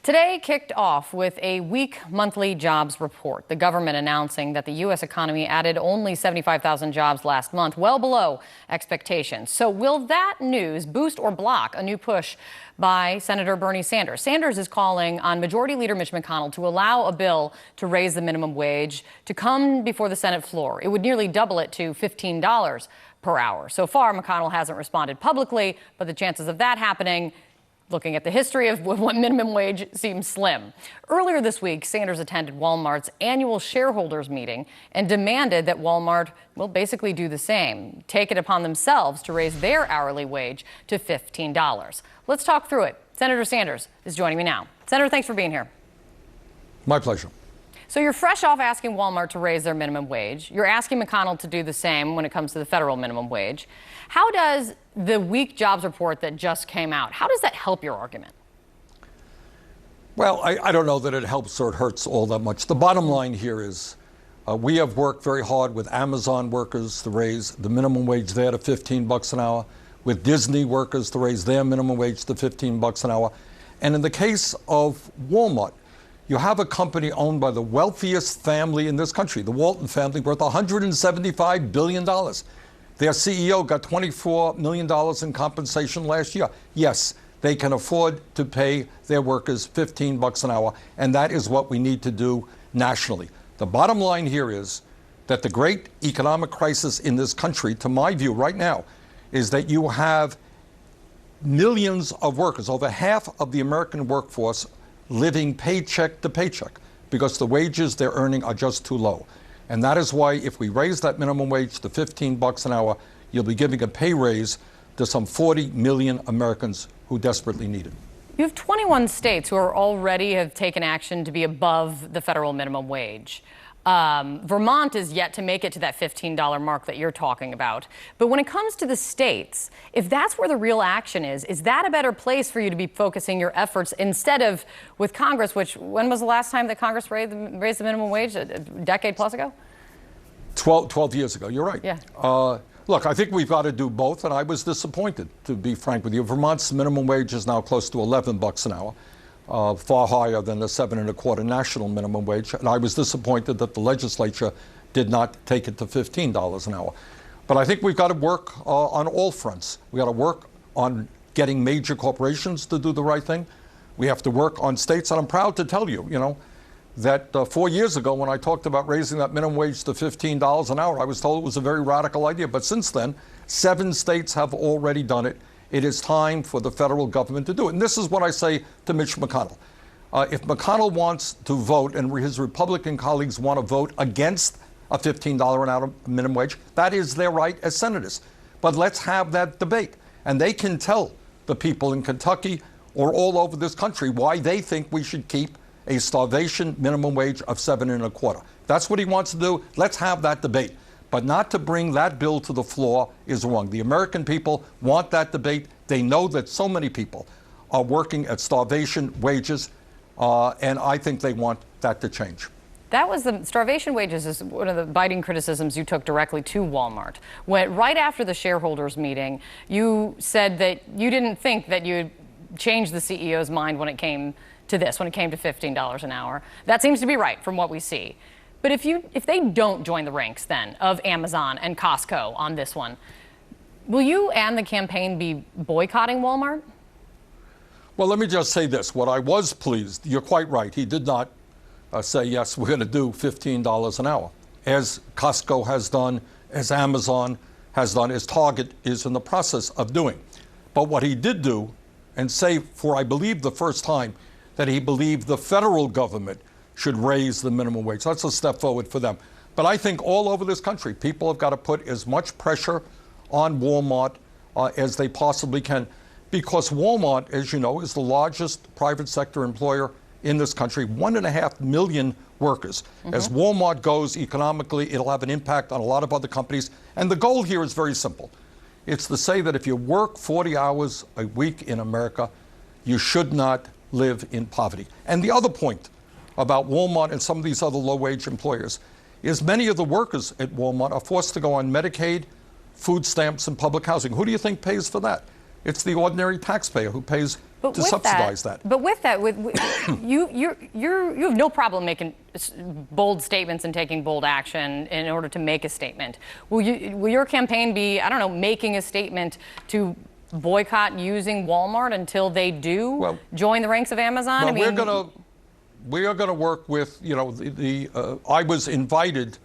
Today kicked off with a weak monthly jobs report. The government announcing that the U.S. economy added only 75,000 jobs last month, well below expectations. So will that news boost or block a new push by Senator Bernie Sanders? Sanders is calling on Majority Leader Mitch McConnell to allow a bill to raise the minimum wage to come before the Senate floor. It would nearly double it to $15 per hour. So far, McConnell hasn't responded publicly, but the chances of that happening, looking at the history of what minimum wage, seems slim. Earlier this week, Sanders attended Walmart's annual shareholders meeting and demanded that Walmart will basically do the same, take it upon themselves to raise their hourly wage to $15. Let's talk through it. Senator Sanders is joining me now. Senator, thanks for being here. My pleasure. So you're fresh off asking Walmart to raise their minimum wage. You're asking McConnell to do the same when it comes to the federal minimum wage. How does the weak jobs report that just came out, how does that help your argument? Well, I don't know that it helps or it hurts all that much. The bottom line here is we have worked very hard with Amazon workers to raise the minimum wage there to $15 an hour, with Disney workers to raise their minimum wage to $15 an hour. And in the case of Walmart, you have a company owned by the wealthiest family in this country, the Walton family, worth $175 billion. Their CEO got $24 million in compensation last year. Yes, they can afford to pay their workers $15 an hour, and that is what we need to do nationally. The bottom line here is that the great economic crisis in this country, to my view right now, is that you have millions of workers, over half of the American workforce, living paycheck to paycheck because the wages they're earning are just too low. And that is why if we raise that minimum wage to $15 an hour, you'll be giving a pay raise to some 40 million Americans who desperately need it. You have 21 states who are already have taken action to be above the federal minimum wage. Vermont is yet to make it to that $15 mark that you're talking about. But when it comes to the states, if that's where the real action is that a better place for you to be focusing your efforts instead of with Congress, which, when was the last time that Congress raised the minimum wage? A decade plus ago? 12 years ago, you're right. Yeah. Look, I think we've got to do both, and I was disappointed, to be frank with you. Vermont's minimum wage is now close to $11 an hour. Far higher than the $7.25 national minimum wage. And I was disappointed that the legislature did not take it to $15 an hour. But I think we've got to work on all fronts. We got to work on getting major corporations to do the right thing. We have to work on states. And I'm proud to tell you, that 4 years ago when I talked about raising that minimum wage to $15 an hour, I was told it was a very radical idea. But since then, 7 states have already done it. It is time for the federal government to do it. And this is what I say to Mitch McConnell. If McConnell wants to vote and his Republican colleagues want to vote against a $15 an hour minimum wage, that is their right as senators. But let's have that debate. And they can tell the people in Kentucky or all over this country why they think we should keep a starvation minimum wage of $7.25. That's what he wants to do. Let's have that debate. But not to bring that bill to the floor is wrong. The American people want that debate. They know that so many people are working at starvation wages, and I think they want that to change. That was the starvation wages is one of the biting criticisms you took directly to Walmart. Right after the shareholders meeting, you said that you didn't think that you'd change the CEO's mind when it came to this, when it came to $15 an hour. That seems to be right from what we see. But if they don't join the ranks then of Amazon and Costco on this one, will you and the campaign be boycotting Walmart? Well, let me just say this. What I was pleased, you're quite right. He did not say, yes, we're going to do $15 an hour, as Costco has done, as Amazon has done, as Target is in the process of doing. But what he did do, and say for, I believe, the first time, that he believed the federal government should raise the minimum wage. That's a step forward for them. But I think all over this country, people have got to put as much pressure on Walmart as they possibly can, because Walmart, as you know, is the largest private sector employer in this country, 1.5 million workers. Mm-hmm. As Walmart goes economically, it'll have an impact on a lot of other companies. And the goal here is very simple. It's to say that if you work 40 hours a week in America, you should not live in poverty. And the other point about Walmart and some of these other low-wage employers is many of the workers at Walmart are forced to go on Medicaid, food stamps, and public housing. Who do you think pays for that? It's the ordinary taxpayer who pays to subsidize that. But with that, you have no problem making bold statements and taking bold action in order to make a statement. Will your campaign be, I don't know, making a statement to boycott using Walmart until they do join the ranks of Amazon? Well, we are gonna work with, you know, I was invited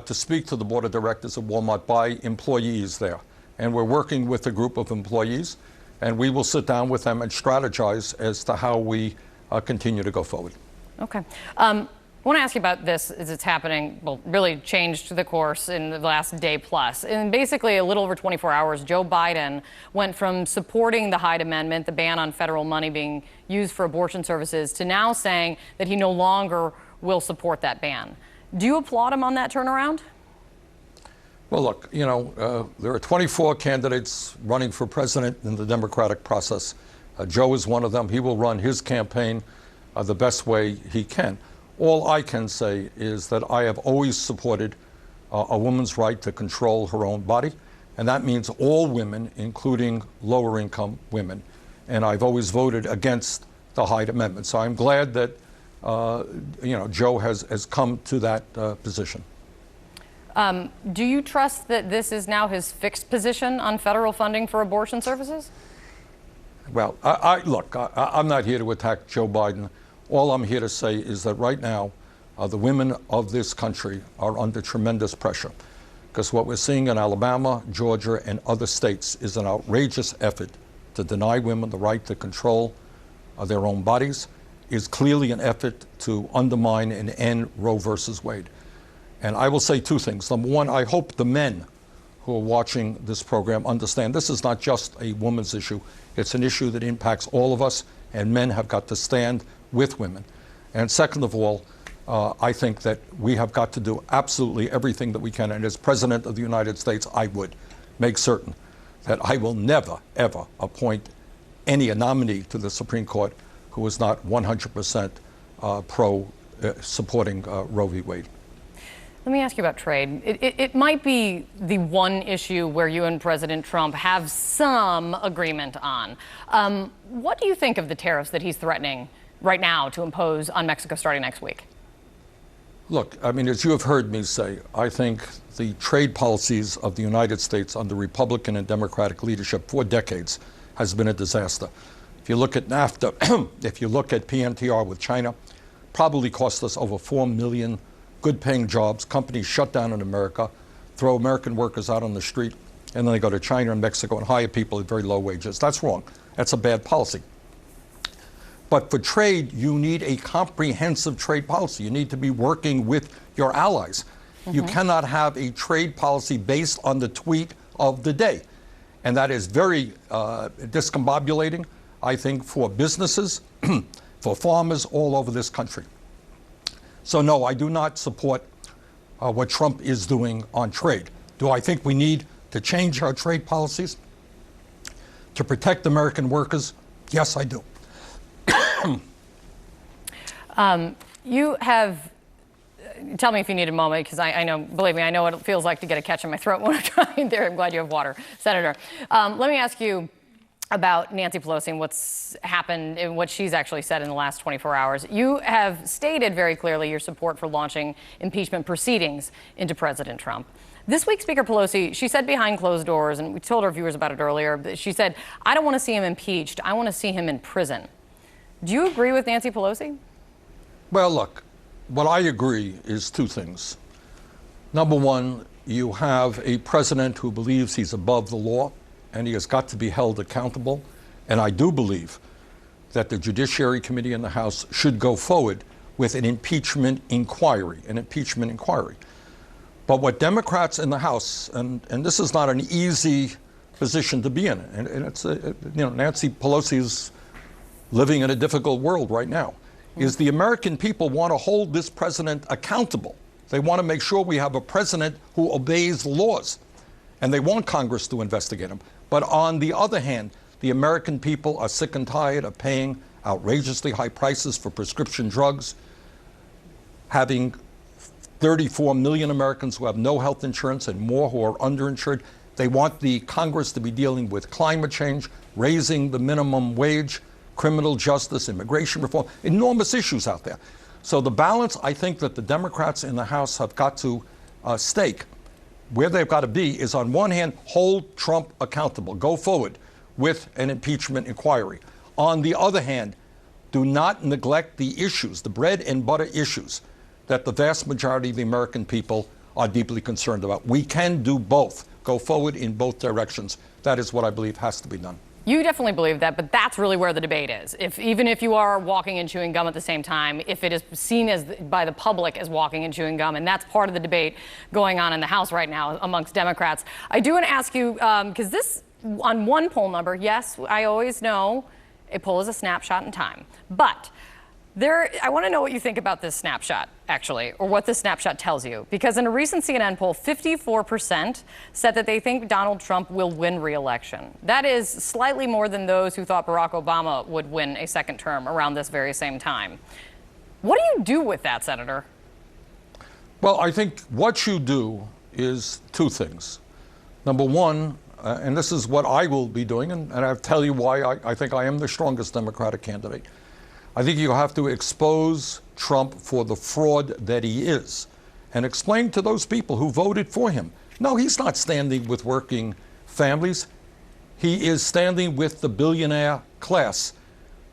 to speak to the board of directors of Walmart by employees there, and we're working with a group of employees, and we will sit down with them and strategize as to how we continue to go forward. Okay. I want to ask you about this as it's happening, well, really changed the course in the last day plus. In basically a little over 24 hours, Joe Biden went from supporting the Hyde Amendment, the ban on federal money being used for abortion services, to now saying that he no longer will support that ban. Do you applaud him on that turnaround? Well, look, you know, there are 24 candidates running for president in the Democratic process. Joe is one of them. He will run his campaign the best way he can. All I can say is that I have always supported a woman's right to control her own body, and that means all women, including lower-income women. And I've always voted against the Hyde Amendment. So I'm glad that you know, Joe has come to that position. Do you trust that this is now his fixed position on federal funding for abortion services? Well, look, I'm not here to attack Joe Biden. All I'm here to say is that right now, the women of this country are under tremendous pressure, because what we're seeing in Alabama, Georgia, and other states is an outrageous effort to deny women the right to control their own bodies, is clearly an effort to undermine and end Roe versus Wade. And I will say two things. Number one, I hope the men who are watching this program understand this is not just a woman's issue. It's an issue that impacts all of us, and men have got to stand with women. And second of all, I think that we have got to do absolutely everything that we can. And as President of the United States, I would make certain that I will never, ever appoint any nominee to the Supreme Court who is not 100% supporting Roe v. Wade. Let me ask you about trade. It might be the one issue where you and President Trump have some agreement on. What do you think of the tariffs that he's threatening right now to impose on Mexico starting next week? Look, I mean, as you have heard me say, I think the trade policies of the United States under Republican and Democratic leadership for decades has been a disaster. If you look at NAFTA, if you look at PNTR with China, probably cost us over 4 million good-paying jobs. Companies shut down in America, throw American workers out on the street, and then they go to China and Mexico and hire people at very low wages. That's wrong. That's a bad policy. But for trade, you need a comprehensive trade policy. You need to be working with your allies. You cannot have a trade policy based on the tweet of the day. And that is very discombobulating, I think, for businesses, for farmers all over this country. So no, I do not support what Trump is doing on trade. Do I think we need to change our trade policies to protect American workers? Yes, I do. You have, tell me if you need a moment, because I know, believe me, I know what it feels like to get a catch in my throat when I'm trying there. I'm glad you have water, Senator. Let me ask you about Nancy Pelosi and what's happened and what she's actually said in the last 24 hours. You have stated very clearly your support for launching impeachment proceedings into President Trump. This week, Speaker Pelosi, she said behind closed doors, and we told our viewers about it earlier, she said, I don't want to see him impeached. I want to see him in prison. Do you agree with Nancy Pelosi? Well, look, what I agree is two things. Number one, you have a president who believes he's above the law, and he has got to be held accountable. And I do believe that the Judiciary Committee in the House should go forward with an impeachment inquiry, But what Democrats in the House, and this is not an easy position to be in, and it's, you know, Nancy Pelosi is living in a difficult world right now, is the American people want to hold this president accountable. They want to make sure we have a president who obeys laws, and they want Congress to investigate him. But on the other hand, the American people are sick and tired of paying outrageously high prices for prescription drugs, having 34 million Americans who have no health insurance and more who are underinsured. They want the Congress to be dealing with climate change, raising the minimum wage, criminal justice, immigration reform, enormous issues out there. So the balance, I think, that the Democrats in the House have got to stake, where they've got to be, is on one hand, hold Trump accountable, go forward with an impeachment inquiry. On the other hand, do not neglect the issues, the bread and butter issues, that the vast majority of the American people are deeply concerned about. We can do both, go forward in both directions. That is what I believe has to be done. You definitely believe that, but that's really where the debate is. Even if you are walking and chewing gum at the same time, if it is seen as by the public as walking and chewing gum, and that's part of the debate going on in the House right now amongst Democrats. I do want to ask you, because this, on one poll number, yes, I always know a poll is a snapshot in time, but I want to know what you think about this snapshot, actually, or what this snapshot tells you. Because in a recent CNN poll, 54% said that they think Donald Trump will win re-election. That is slightly more than those who thought Barack Obama would win a second term around this very same time. What do you do with that, Senator? Well, I think what you do is two things. Number one, and this is what I will be doing, and I'll tell you why I think I am the strongest Democratic candidate. I think you have to expose Trump for the fraud that he is and explain to those people who voted for him. No, he's not standing with working families. He is standing with the billionaire class.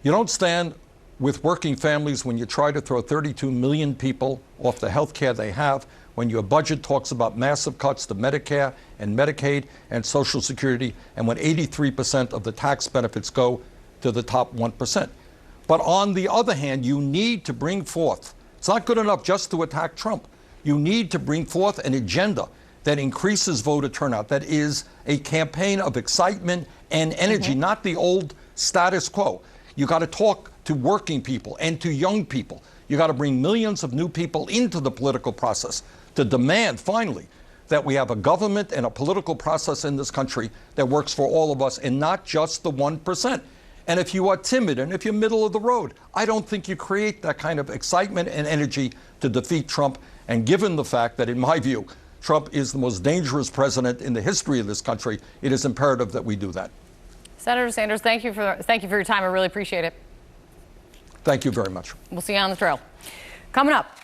You don't stand with working families when you try to throw 32 million people off the health care they have, when your budget talks about massive cuts to Medicare and Medicaid and Social Security, and when 83% of the tax benefits go to the top 1%. But on the other hand, you need to bring forth, it's not good enough just to attack Trump. You need to bring forth an agenda that increases voter turnout, that is a campaign of excitement and energy, not the old status quo. You got to talk to working people and to young people. You got to bring millions of new people into the political process to demand, finally, that we have a government and a political process in this country that works for all of us and not just the 1%. And if you are timid and if you're middle of the road, I don't think you create that kind of excitement and energy to defeat Trump. And given the fact that, in my view, Trump is the most dangerous president in the history of this country, it is imperative that we do that. Senator Sanders, thank you for your time. I really appreciate it. Thank you very much. We'll see you on the trail. Coming up.